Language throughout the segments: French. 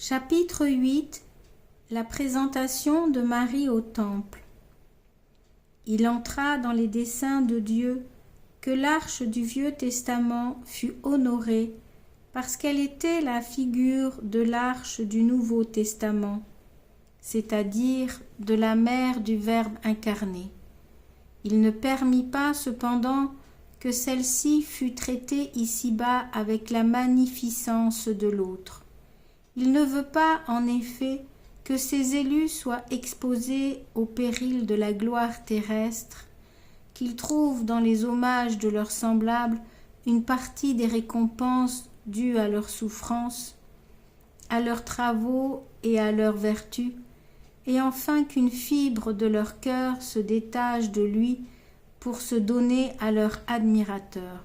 Chapitre 8. La présentation de Marie au Temple. Il entra dans les desseins de Dieu que l'arche du Vieux Testament fût honorée parce qu'elle était la figure de l'arche du Nouveau Testament, c'est-à-dire de la mère du Verbe incarné. Il ne permit pas cependant que celle-ci fût traitée ici-bas avec la magnificence de l'autre. Il ne veut pas, en effet, que ses élus soient exposés au péril de la gloire terrestre, qu'ils trouvent dans les hommages de leurs semblables une partie des récompenses dues à leurs souffrances, à leurs travaux et à leurs vertus, et enfin qu'une fibre de leur cœur se détache de lui pour se donner à leur admirateur.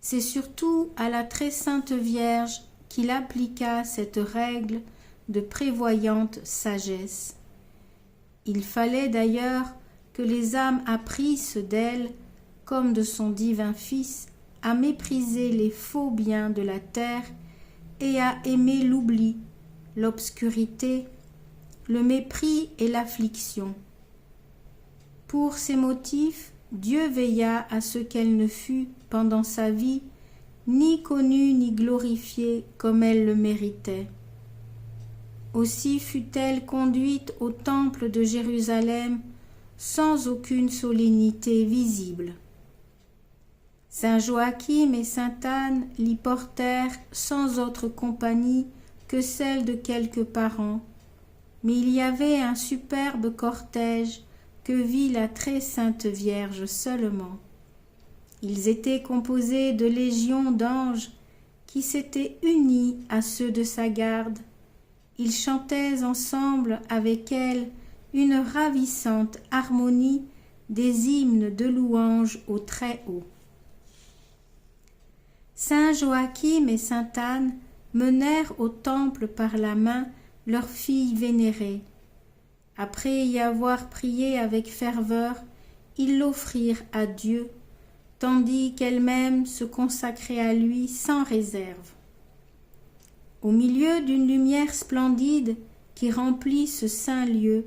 C'est surtout à la très sainte Vierge qu'il appliqua cette règle de prévoyante sagesse. Il fallait d'ailleurs que les âmes apprissent d'elle, comme de son divin Fils, à mépriser les faux biens de la terre et à aimer l'oubli, l'obscurité, le mépris et l'affliction. Pour ces motifs, Dieu veilla à ce qu'elle ne fût, pendant sa vie, ni connue ni glorifiée comme elle le méritait. Aussi fut-elle conduite au temple de Jérusalem sans aucune solennité visible. Saint Joachim et sainte Anne l'y portèrent sans autre compagnie que celle de quelques parents, mais il y avait un superbe cortège que vit la très sainte Vierge seulement. Ils étaient composés de légions d'anges qui s'étaient unis à ceux de sa garde. Ils chantaient ensemble avec elle une ravissante harmonie des hymnes de louange au Très-Haut. Saint Joachim et sainte Anne menèrent au temple par la main leur fille vénérée. Après y avoir prié avec ferveur, ils l'offrirent à Dieu, tandis qu'elle-même se consacrait à lui sans réserve. Au milieu d'une lumière splendide qui remplit ce saint lieu,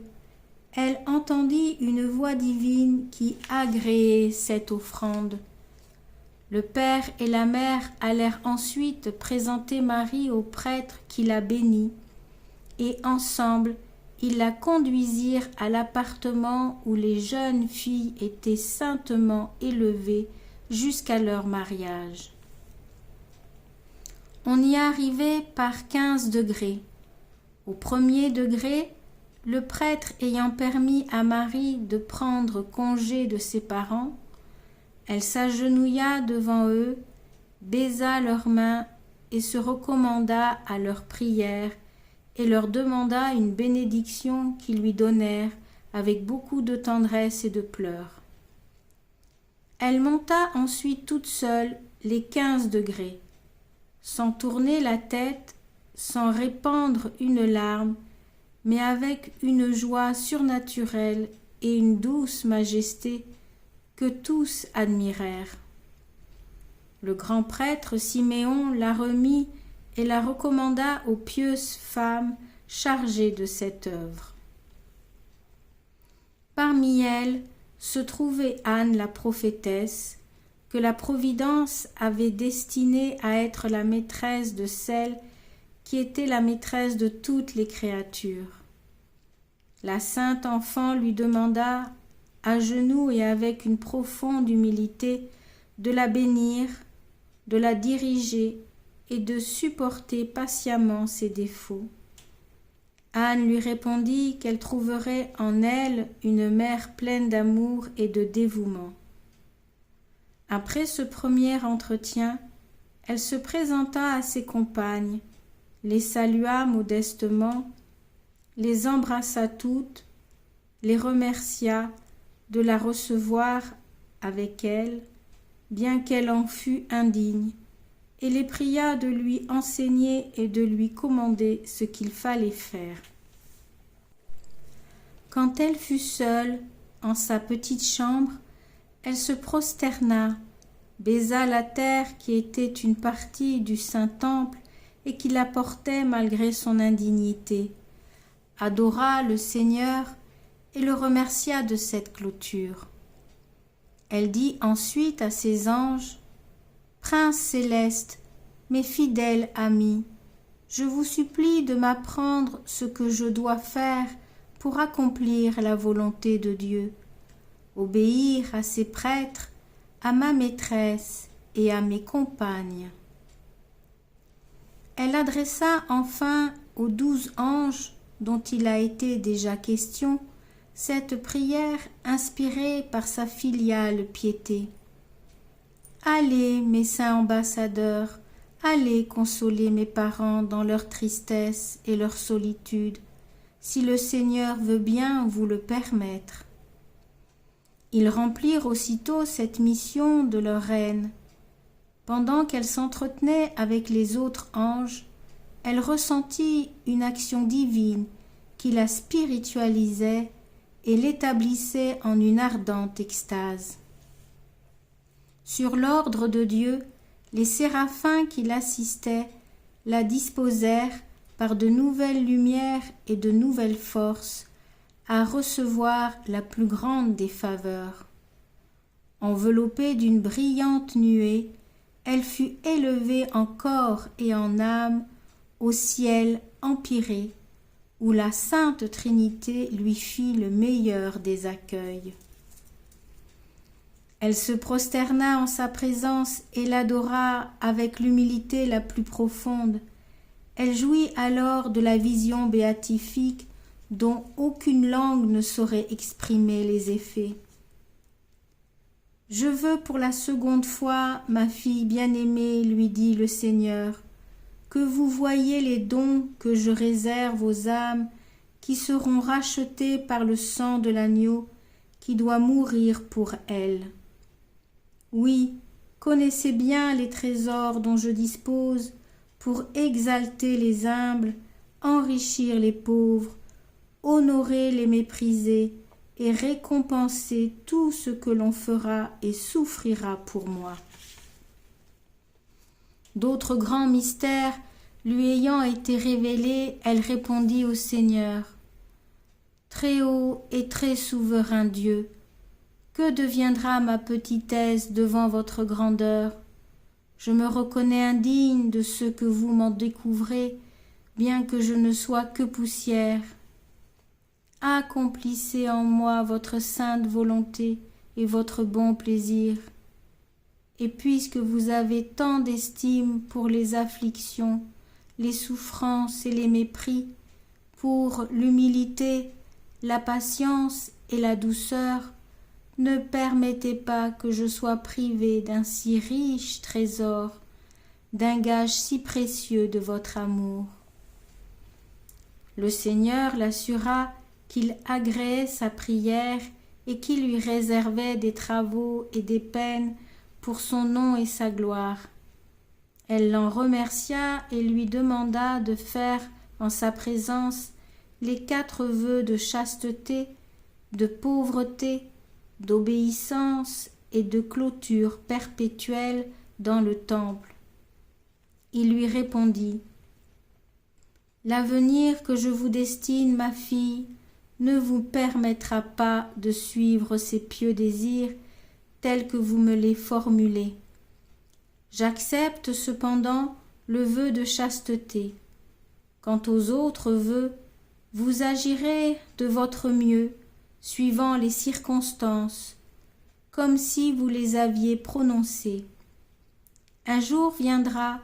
elle entendit une voix divine qui agréait cette offrande. Le père et la mère allèrent ensuite présenter Marie au prêtre qui la bénit, et ensemble ils la conduisirent à l'appartement où les jeunes filles étaient saintement élevées jusqu'à leur mariage. On y arrivait par 15 degrés. Au premier degré, le prêtre ayant permis à Marie de prendre congé de ses parents, elle s'agenouilla devant eux, baisa leurs mains et se recommanda à leurs prières et leur demanda une bénédiction qu'ils lui donnèrent avec beaucoup de tendresse et de pleurs. Elle monta ensuite toute seule les 15 degrés, sans tourner la tête, sans répandre une larme, mais avec une joie surnaturelle et une douce majesté que tous admirèrent. Le grand prêtre Siméon la remit et la recommanda aux pieuses femmes chargées de cette œuvre. Parmi elles se trouvait Anne la prophétesse, que la Providence avait destinée à être la maîtresse de celle qui était la maîtresse de toutes les créatures. La sainte enfant lui demanda, à genoux et avec une profonde humilité, de la bénir, de la diriger et de supporter patiemment ses défauts. Anne lui répondit qu'elle trouverait en elle une mère pleine d'amour et de dévouement. Après ce premier entretien, elle se présenta à ses compagnes, les salua modestement, les embrassa toutes, les remercia de la recevoir avec elle, bien qu'elle en fût indigne, et les pria de lui enseigner et de lui commander ce qu'il fallait faire. Quand elle fut seule, en sa petite chambre, elle se prosterna, baisa la terre qui était une partie du Saint-Temple et qui la portait malgré son indignité, adora le Seigneur et le remercia de cette clôture. Elle dit ensuite à ses anges: « Prince céleste, mes fidèles amis, je vous supplie de m'apprendre ce que je dois faire pour accomplir la volonté de Dieu, obéir à ses prêtres, à ma maîtresse et à mes compagnes. » Elle adressa enfin aux 12 anges dont il a été déjà question cette prière inspirée par sa filiale piété. « Allez, mes saints ambassadeurs, allez consoler mes parents dans leur tristesse et leur solitude, si le Seigneur veut bien vous le permettre. » Ils remplirent aussitôt cette mission de leur reine. Pendant qu'elle s'entretenait avec les autres anges, elle ressentit une action divine qui la spiritualisait et l'établissait en une ardente extase. Sur l'ordre de Dieu, les séraphins qui l'assistaient la disposèrent par de nouvelles lumières et de nouvelles forces à recevoir la plus grande des faveurs. Enveloppée d'une brillante nuée, elle fut élevée en corps et en âme au ciel empyrée, où la Sainte Trinité lui fit le meilleur des accueils. Elle se prosterna en sa présence et l'adora avec l'humilité la plus profonde. Elle jouit alors de la vision béatifique dont aucune langue ne saurait exprimer les effets. « Je veux pour la seconde fois, ma fille bien-aimée, lui dit le Seigneur, que vous voyiez les dons que je réserve aux âmes qui seront rachetées par le sang de l'agneau qui doit mourir pour elles. Oui, connaissez bien les trésors dont je dispose pour exalter les humbles, enrichir les pauvres, honorer les méprisés et récompenser tout ce que l'on fera et souffrira pour moi. » D'autres grands mystères lui ayant été révélés, elle répondit au Seigneur: « Très haut et très souverain Dieu, que deviendra ma petitesse devant votre grandeur? Je me reconnais indigne de ce que vous m'en découvrez, bien que je ne sois que poussière. Accomplissez en moi votre sainte volonté et votre bon plaisir. Et puisque vous avez tant d'estime pour les afflictions, les souffrances et les mépris, pour l'humilité, la patience et la douceur, ne permettez pas que je sois privée d'un si riche trésor, d'un gage si précieux de votre amour. » Le Seigneur l'assura qu'il agréait sa prière et qu'il lui réservait des travaux et des peines pour son nom et sa gloire. Elle l'en remercia et lui demanda de faire en sa présence les 4 vœux de chasteté, de pauvreté, d'obéissance et de clôture perpétuelle dans le temple. Il lui répondit: « L'avenir que je vous destine, ma fille, ne vous permettra pas de suivre ces pieux désirs tels que vous me les formulez. J'accepte cependant le vœu de chasteté. Quant aux autres vœux, vous agirez de votre mieux, suivant les circonstances, comme si vous les aviez prononcés. Un jour viendra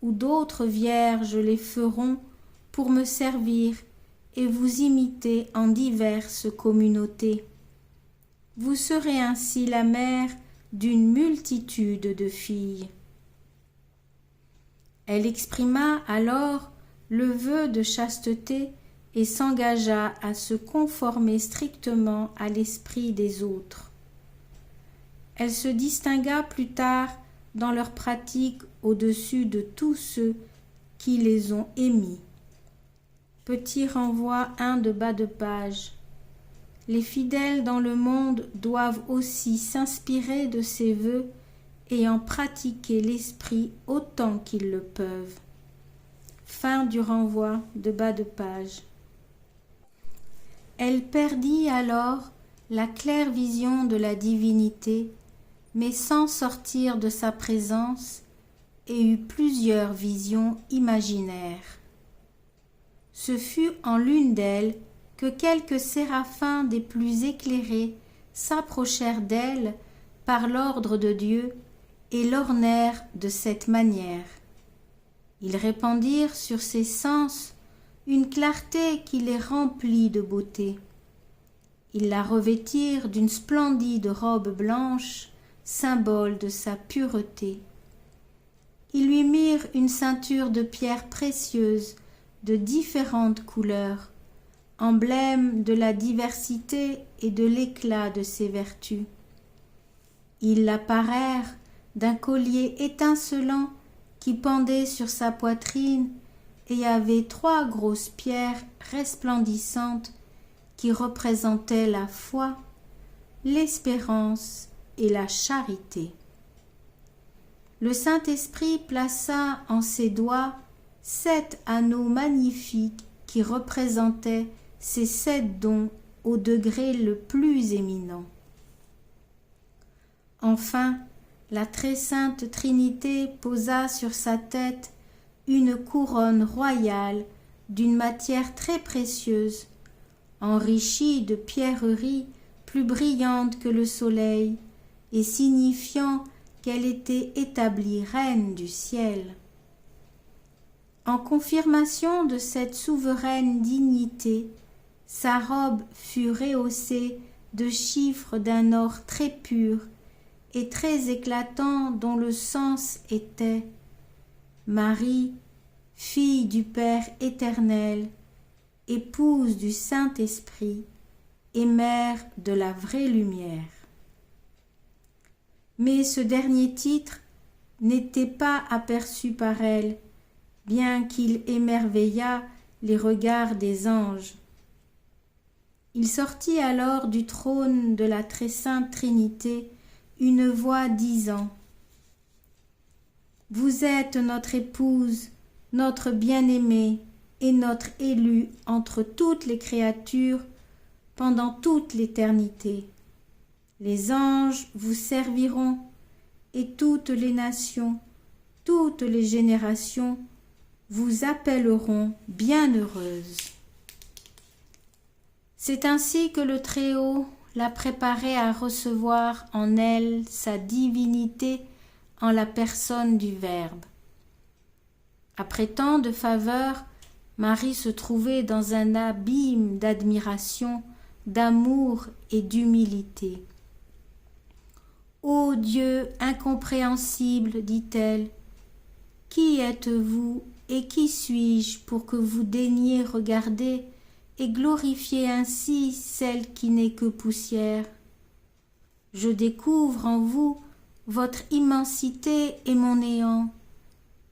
où d'autres vierges les feront pour me servir et vous imiter en diverses communautés. Vous serez ainsi la mère d'une multitude de filles. » Elle exprima alors le vœu de chasteté et s'engagea à se conformer strictement à l'esprit des autres. Elle se distingua plus tard dans leur pratique au-dessus de tous ceux qui les ont émis. Petit renvoi 1 de bas de page. Les fidèles dans le monde doivent aussi s'inspirer de ces vœux et en pratiquer l'esprit autant qu'ils le peuvent. Fin du renvoi de bas de page. Elle perdit alors la claire vision de la divinité, mais sans sortir de sa présence, et eut plusieurs visions imaginaires. Ce fut en l'une d'elles que quelques séraphins des plus éclairés s'approchèrent d'elle par l'ordre de Dieu et l'ornèrent de cette manière. Ils répandirent sur ses sens une clarté qui les remplit de beauté. Ils la revêtirent d'une splendide robe blanche, symbole de sa pureté. Ils lui mirent une ceinture de pierres précieuses de différentes couleurs, emblème de la diversité et de l'éclat de ses vertus. Ils la parèrent d'un collier étincelant qui pendait sur sa poitrine et avait 3 grosses pierres resplendissantes qui représentaient la foi, l'espérance et la charité. Le Saint-Esprit plaça en ses doigts 7 anneaux magnifiques qui représentaient ces 7 dons au degré le plus éminent. Enfin, la très sainte Trinité posa sur sa tête une couronne royale d'une matière très précieuse, enrichie de pierreries plus brillantes que le soleil et signifiant qu'elle était établie reine du ciel. En confirmation de cette souveraine dignité, sa robe fut rehaussée de chiffres d'un or très pur et très éclatant dont le sens était « Marie, fille du Père éternel, épouse du Saint-Esprit et mère de la vraie lumière ». Mais ce dernier titre n'était pas aperçu par elle, bien qu'il émerveillât les regards des anges. Il sortit alors du trône de la très sainte Trinité une voix disant « Vous êtes notre épouse, notre bien-aimée et notre élue entre toutes les créatures pendant toute l'éternité. Les anges vous serviront et toutes les nations, toutes les générations vous appelleront bienheureuse. » C'est ainsi que le Très-Haut l'a préparée à recevoir en elle sa divinité en la personne du Verbe. Après tant de faveurs, Marie se trouvait dans un abîme d'admiration, d'amour et d'humilité. « Ô Dieu incompréhensible, dit-elle, qui êtes-vous et qui suis-je pour que vous daigniez regarder et glorifier ainsi celle qui n'est que poussière? Je découvre en vous votre immensité et mon néant,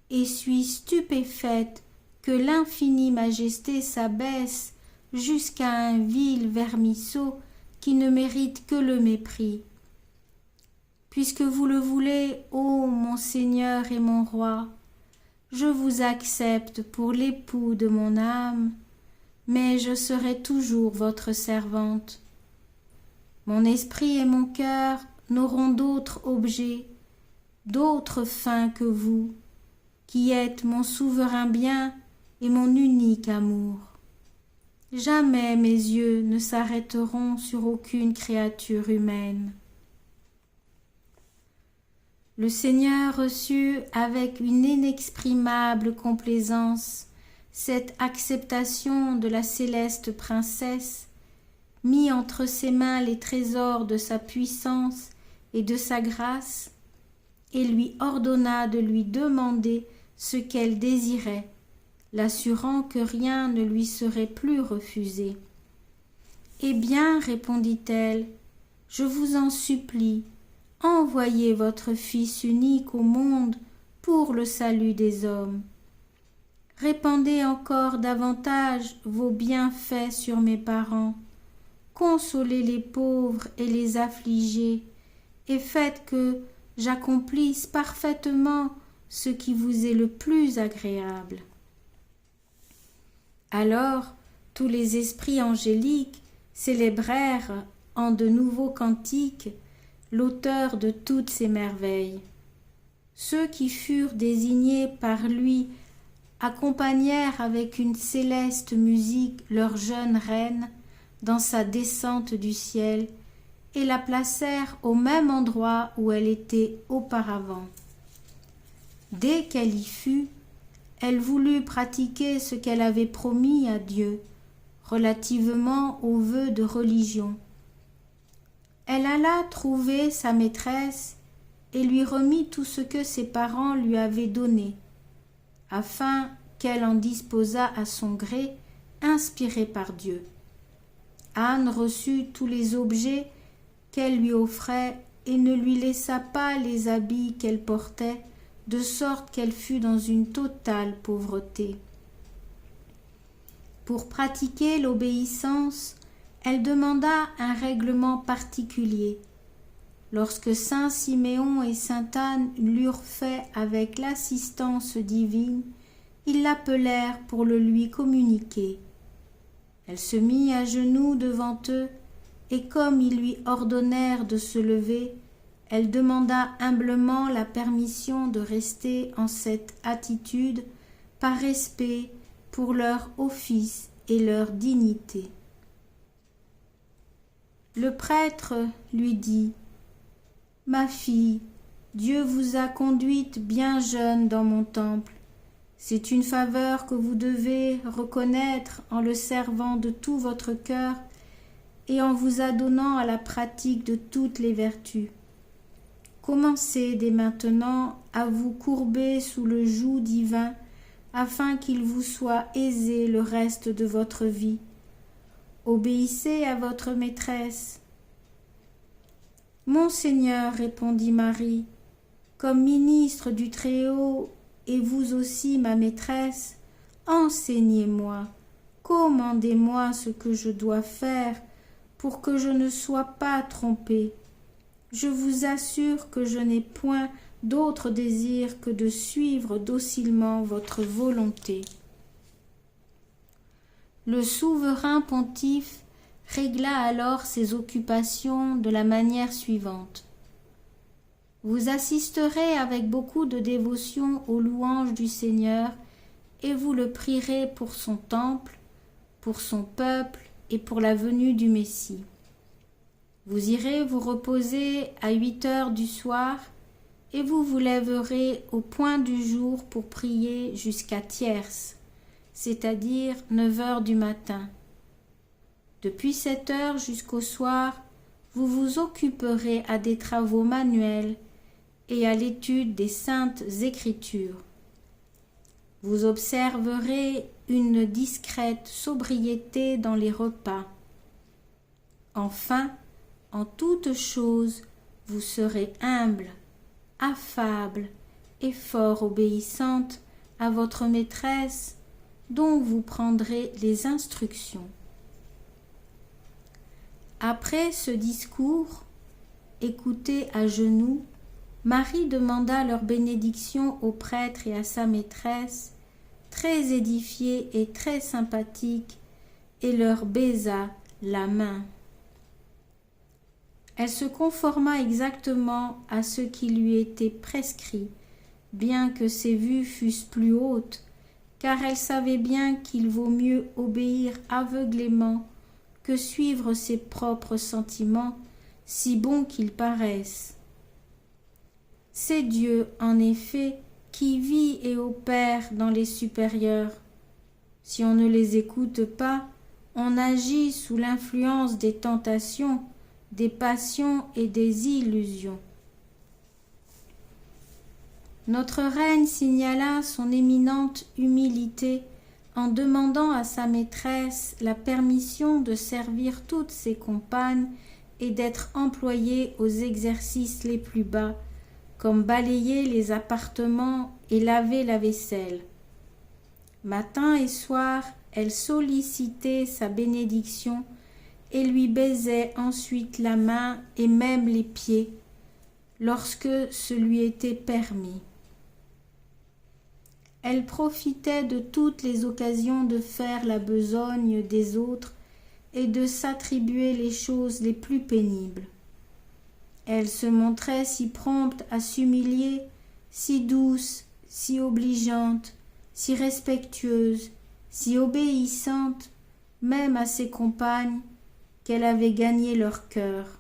et suis stupéfaite que l'infinie majesté s'abaisse jusqu'à un vil vermisseau qui ne mérite que le mépris. Puisque vous le voulez, ô mon Seigneur et mon Roi, je vous accepte pour l'époux de mon âme, mais je serai toujours votre servante. Mon esprit et mon cœur n'auront d'autre objet, d'autre fin que vous, qui êtes mon souverain bien et mon unique amour. Jamais mes yeux ne s'arrêteront sur aucune créature humaine. Le Seigneur reçut avec une inexprimable complaisance cette acceptation de la céleste princesse, mit entre ses mains les trésors de sa puissance et de sa grâce, et lui ordonna de lui demander ce qu'elle désirait, l'assurant que rien ne lui serait plus refusé. « Eh bien, répondit-elle, je vous en supplie, envoyez votre Fils unique au monde pour le salut des hommes. Répandez encore davantage vos bienfaits sur mes parents, consolez les pauvres et les affligés, et faites que j'accomplisse parfaitement ce qui vous est le plus agréable. Alors tous les esprits angéliques célébrèrent en de nouveaux cantiques l'auteur de toutes ces merveilles. Ceux qui furent désignés par lui accompagnèrent avec une céleste musique leur jeune reine dans sa descente du ciel et la placèrent au même endroit où elle était auparavant. Dès qu'elle y fut, elle voulut pratiquer ce qu'elle avait promis à Dieu relativement aux vœux de religion. Elle alla trouver sa maîtresse et lui remit tout ce que ses parents lui avaient donné, afin qu'elle en disposât à son gré, inspirée par Dieu. Anne reçut tous les objets qu'elle lui offrait et ne lui laissa pas les habits qu'elle portait, de sorte qu'elle fut dans une totale pauvreté. Pour pratiquer l'obéissance, elle demanda un règlement particulier. Lorsque saint Siméon et sainte Anne l'eurent fait avec l'assistance divine, ils l'appelèrent pour le lui communiquer. Elle se mit à genoux devant eux, et comme ils lui ordonnèrent de se lever, elle demanda humblement la permission de rester en cette attitude par respect pour leur office et leur dignité. Le prêtre lui dit : « Ma fille, Dieu vous a conduite bien jeune dans mon temple. C'est une faveur que vous devez reconnaître en le servant de tout votre cœur et en vous adonnant à la pratique de toutes les vertus. Commencez dès maintenant à vous courber sous le joug divin afin qu'il vous soit aisé le reste de votre vie. Obéissez à votre maîtresse. » « Mon Seigneur, répondit Marie, comme ministre du Très-Haut et vous aussi ma maîtresse, enseignez-moi, commandez-moi ce que je dois faire pour que je ne sois pas trompée. Je vous assure que je n'ai point d'autre désir que de suivre docilement votre volonté. » Le souverain pontife régla alors ses occupations de la manière suivante. Vous assisterez avec beaucoup de dévotion aux louanges du Seigneur et vous le prierez pour son temple, pour son peuple et pour la venue du Messie. Vous irez vous reposer à 8 heures du soir et vous vous lèverez au point du jour pour prier jusqu'à tierce, c'est-à-dire 9 heures du matin. Depuis 7 heures jusqu'au soir, vous vous occuperez à des travaux manuels et à l'étude des saintes Écritures. Vous observerez une discrète sobriété dans les repas. Enfin, en toutes choses, vous serez humble, affable et fort obéissante à votre maîtresse, dont vous prendrez les instructions. Après ce discours, écouté à genoux, Marie demanda leur bénédiction au prêtre et à sa maîtresse, très édifiée et très sympathique, et leur baisa la main. Elle se conforma exactement à ce qui lui était prescrit, bien que ses vues fussent plus hautes, car elle savait bien qu'il vaut mieux obéir aveuglément que suivre ses propres sentiments, si bons qu'ils paraissent. C'est Dieu, en effet, qui vit et opère dans les supérieurs. Si on ne les écoute pas, on agit sous l'influence des tentations, des passions et des illusions. Notre reine signala son éminente humilité en demandant à sa maîtresse la permission de servir toutes ses compagnes et d'être employée aux exercices les plus bas, comme balayer les appartements et laver la vaisselle. Matin et soir, elle sollicitait sa bénédiction et lui baisait ensuite la main et même les pieds, lorsque ce lui était permis. Elle profitait de toutes les occasions de faire la besogne des autres et de s'attribuer les choses les plus pénibles. Elle se montrait si prompte à s'humilier, si douce, si obligeante, si respectueuse, si obéissante, même à ses compagnes, qu'elle avait gagné leur cœur.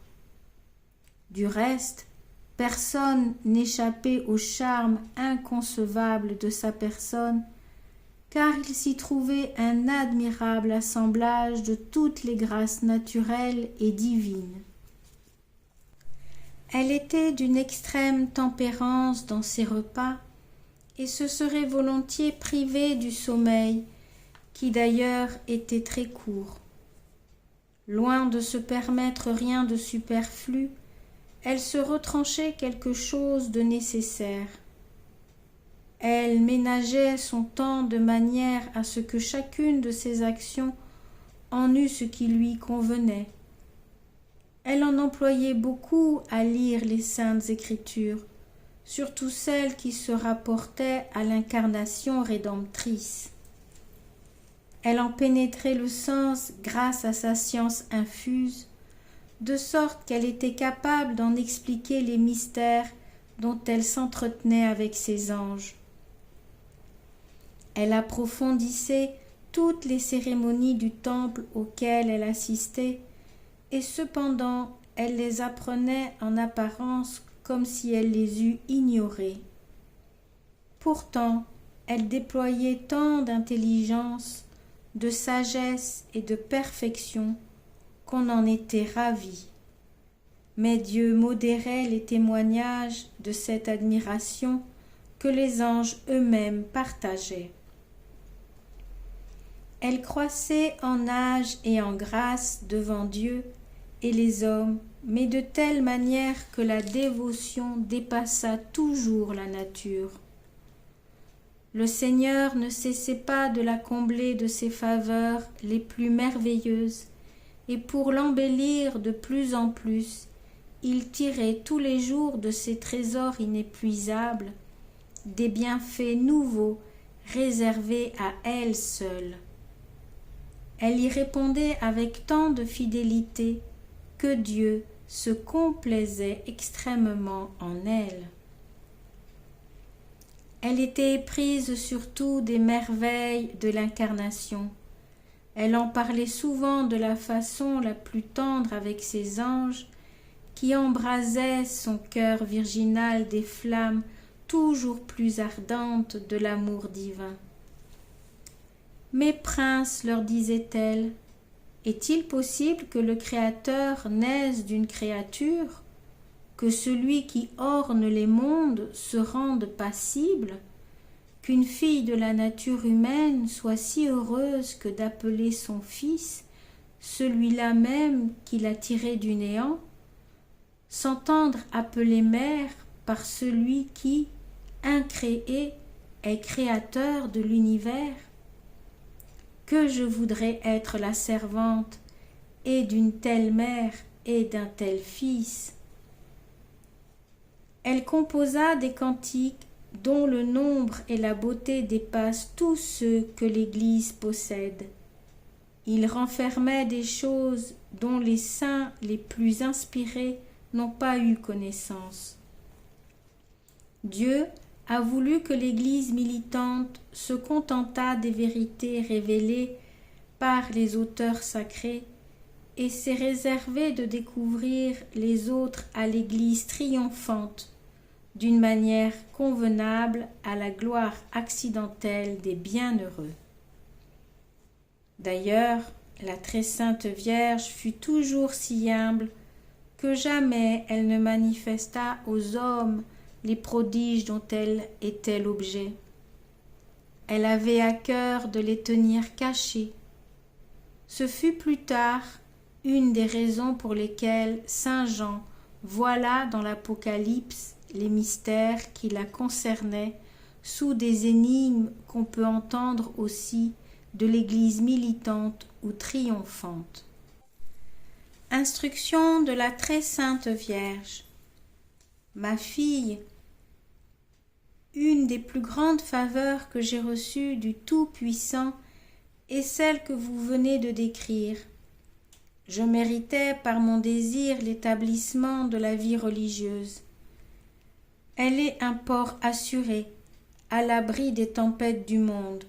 Du reste, personne n'échappait au charme inconcevable de sa personne, car il s'y trouvait un admirable assemblage de toutes les grâces naturelles et divines. Elle était d'une extrême tempérance dans ses repas, et se serait volontiers privée du sommeil, qui d'ailleurs était très court. Loin de se permettre rien de superflu, elle se retranchait quelque chose de nécessaire. Elle ménageait son temps de manière à ce que chacune de ses actions en eût ce qui lui convenait. Elle en employait beaucoup à lire les saintes écritures, surtout celles qui se rapportaient à l'incarnation rédemptrice. Elle en pénétrait le sens grâce à sa science infuse, de sorte qu'elle était capable d'en expliquer les mystères dont elle s'entretenait avec ses anges. Elle approfondissait toutes les cérémonies du temple auxquelles elle assistait, et cependant elle les apprenait en apparence comme si elle les eût ignorées. Pourtant, elle déployait tant d'intelligence, de sagesse et de perfection qu'on en était ravi. Mais Dieu modérait les témoignages de cette admiration que les anges eux-mêmes partageaient. Elle croissait en âge et en grâce devant Dieu et les hommes, mais de telle manière que la dévotion dépassa toujours la nature. Le Seigneur ne cessait pas de la combler de ses faveurs les plus merveilleuses, et pour l'embellir de plus en plus, il tirait tous les jours de ses trésors inépuisables des bienfaits nouveaux réservés à elle seule. Elle y répondait avec tant de fidélité que Dieu se complaisait extrêmement en elle. Elle était éprise surtout des merveilles de l'incarnation. Elle en parlait souvent de la façon la plus tendre avec ses anges, qui embrasaient son cœur virginal des flammes toujours plus ardentes de l'amour divin. « Mes princes, leur disait-elle, est-il possible que le Créateur naisse d'une créature, que celui qui orne les mondes se rende passible, qu'une fille de la nature humaine soit si heureuse que d'appeler son fils, celui-là même qui l'a tiré du néant, s'entendre appeler mère par celui qui, incréé, est créateur de l'univers? Que je voudrais être la servante et d'une telle mère et d'un tel fils. » Elle composa des cantiques dont le nombre et la beauté dépassent tous ceux que l'Église possède. Ils renfermaient des choses dont les saints les plus inspirés n'ont pas eu connaissance. Dieu a voulu que l'Église militante se contentât des vérités révélées par les auteurs sacrés et s'est réservé de découvrir les autres à l'Église triomphante d'une manière convenable à la gloire accidentelle des bienheureux. D'ailleurs, la très sainte Vierge fut toujours si humble que jamais elle ne manifesta aux hommes les prodiges dont elle était l'objet. Elle avait à cœur de les tenir cachés. Ce fut plus tard une des raisons pour lesquelles saint Jean voila dans l'Apocalypse les mystères qui la concernaient sous des énigmes qu'on peut entendre aussi de l'Église militante ou triomphante. Instruction de la très sainte Vierge. Ma fille, Une des plus grandes faveurs que j'ai reçues du Tout-Puissant est celle que vous venez de décrire. Je méritais par mon désir l'établissement de la vie religieuse. Elle est un port assuré, à l'abri des tempêtes du monde.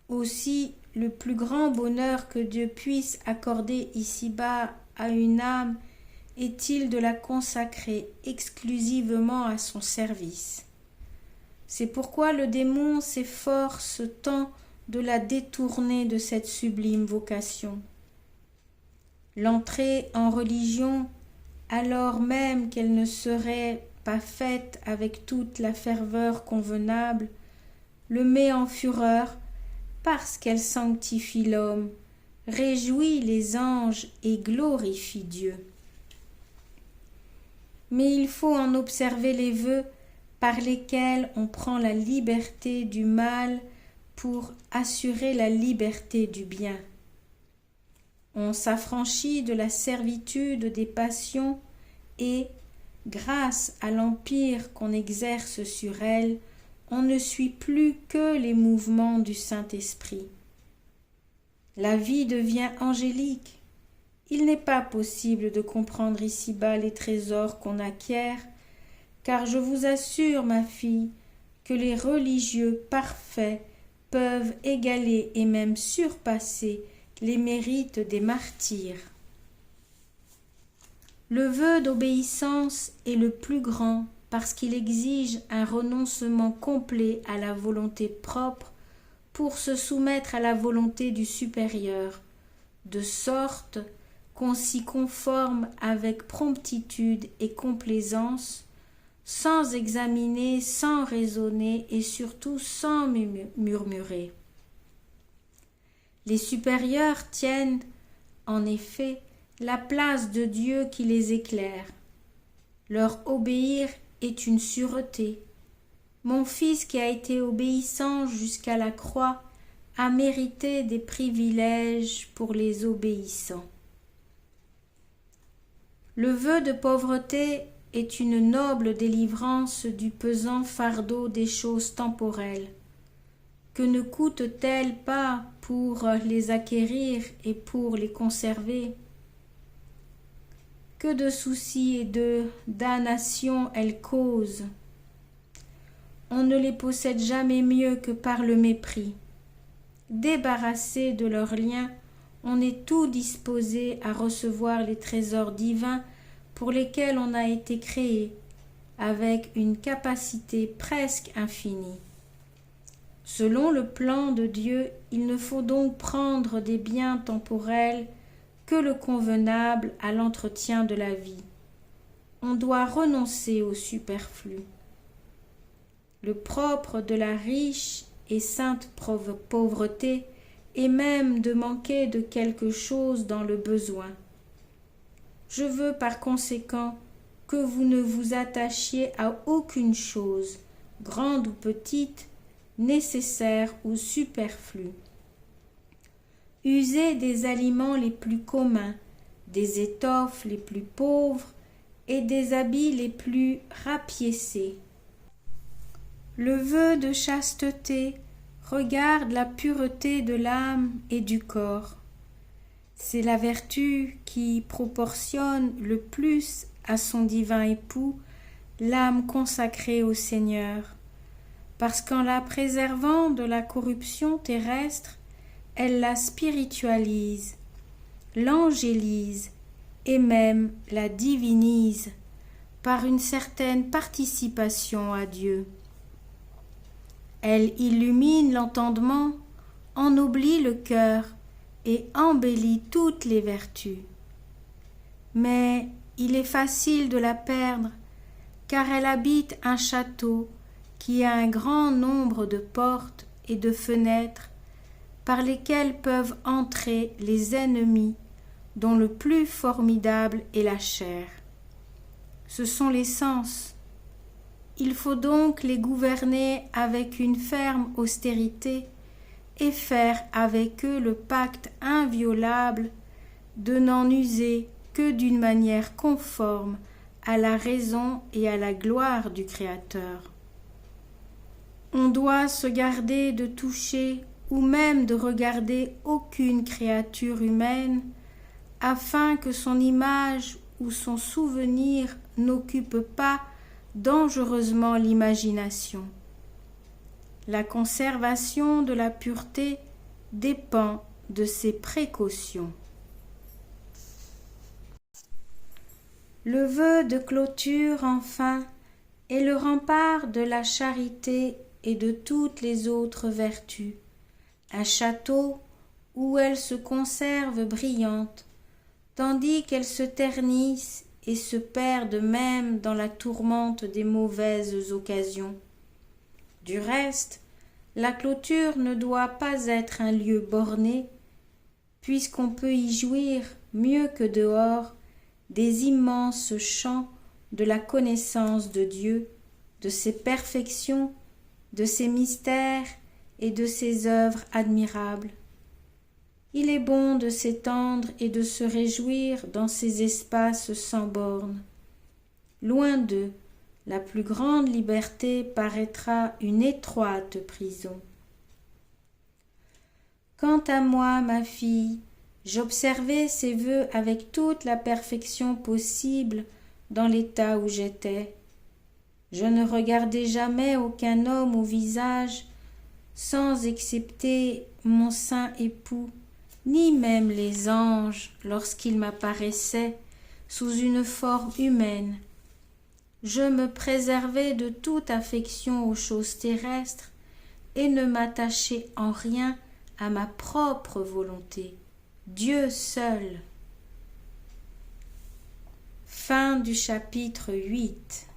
Aussi, le plus grand bonheur que Dieu puisse accorder ici-bas à une âme est-il de la consacrer exclusivement à son service. C'est pourquoi le démon s'efforce tant de la détourner de cette sublime vocation. L'entrée en religion, alors même qu'elle ne serait pas faite avec toute la ferveur convenable, le met en fureur parce qu'elle sanctifie l'homme, réjouit les anges et glorifie Dieu. Mais il faut en observer les vœux par lesquels on prend la liberté du mal pour assurer la liberté du bien. On s'affranchit de la servitude des passions et, grâce à l'empire qu'on exerce sur elles, on ne suit plus que les mouvements du Saint-Esprit. La vie devient angélique. Il n'est pas possible de comprendre ici-bas les trésors qu'on acquiert, car je vous assure, ma fille, que les religieux parfaits peuvent égaler et même surpasser les mérites des martyrs. Le vœu d'obéissance est le plus grand parce qu'il exige un renoncement complet à la volonté propre pour se soumettre à la volonté du supérieur, de sorte qu'on s'y conforme avec promptitude et complaisance, sans examiner, sans raisonner et surtout sans murmurer. Les supérieurs tiennent, en effet, la place de Dieu qui les éclaire. Leur obéir est une sûreté. Mon fils qui a été obéissant jusqu'à la croix a mérité des privilèges pour les obéissants. Le vœu de pauvreté est une noble délivrance du pesant fardeau des choses temporelles. Que ne coûte-t-elle pas pour les acquérir et pour les conserver? Que de soucis et de damnation elles causent. On ne les possède jamais mieux que par le mépris. Débarrassé de leurs liens, on est tout disposé à recevoir les trésors divins pour lesquels on a été créé, avec une capacité presque infinie. Selon le plan de Dieu, il ne faut donc prendre des biens temporels que le convenable à l'entretien de la vie. On doit renoncer au superflu. Le propre de la riche et sainte pauvreté est même de manquer de quelque chose dans le besoin. Je veux par conséquent que vous ne vous attachiez à aucune chose, grande ou petite, nécessaire ou superflue. Usez des aliments les plus communs, des étoffes les plus pauvres et des habits les plus rapiécés. Le vœu de chasteté regarde la pureté de l'âme et du corps. C'est la vertu qui proportionne le plus à son divin époux l'âme consacrée au Seigneur, parce qu'en la préservant de la corruption terrestre, elle la spiritualise, l'angélise et même la divinise par une certaine participation à Dieu. Elle illumine l'entendement, ennoblit le cœur et embellit toutes les vertus. Mais il est facile de la perdre, car elle habite un château qui a un grand nombre de portes et de fenêtres par lesquelles peuvent entrer les ennemis, dont le plus formidable est la chair. Ce sont les sens. Il faut donc les gouverner avec une ferme austérité et faire avec eux le pacte inviolable de n'en user que d'une manière conforme à la raison et à la gloire du Créateur. On doit se garder de toucher ou même de regarder aucune créature humaine, afin que son image ou son souvenir n'occupe pas dangereusement l'imagination. La conservation de la pureté dépend de ces précautions. Le vœu de clôture, enfin, est le rempart de la charité et de toutes les autres vertus, un château où elles se conservent brillantes, tandis qu'elles se ternissent et se perdent même dans la tourmente des mauvaises occasions. Du reste, la clôture ne doit pas être un lieu borné, puisqu'on peut y jouir, mieux que dehors, des immenses champs de la connaissance de Dieu, de ses perfections, de ses mystères et de ses œuvres admirables. Il est bon de s'étendre et de se réjouir dans ces espaces sans bornes. Loin d'eux, la plus grande liberté paraîtra une étroite prison. Quant à moi, ma fille, j'observai ces vœux avec toute la perfection possible dans l'état où j'étais. Je ne regardai jamais aucun homme au visage, sans excepter mon saint époux, ni même les anges lorsqu'ils m'apparaissaient sous une forme humaine. Je me préservai de toute affection aux choses terrestres et ne m'attachai en rien à ma propre volonté, Dieu seul. Fin du chapitre 8.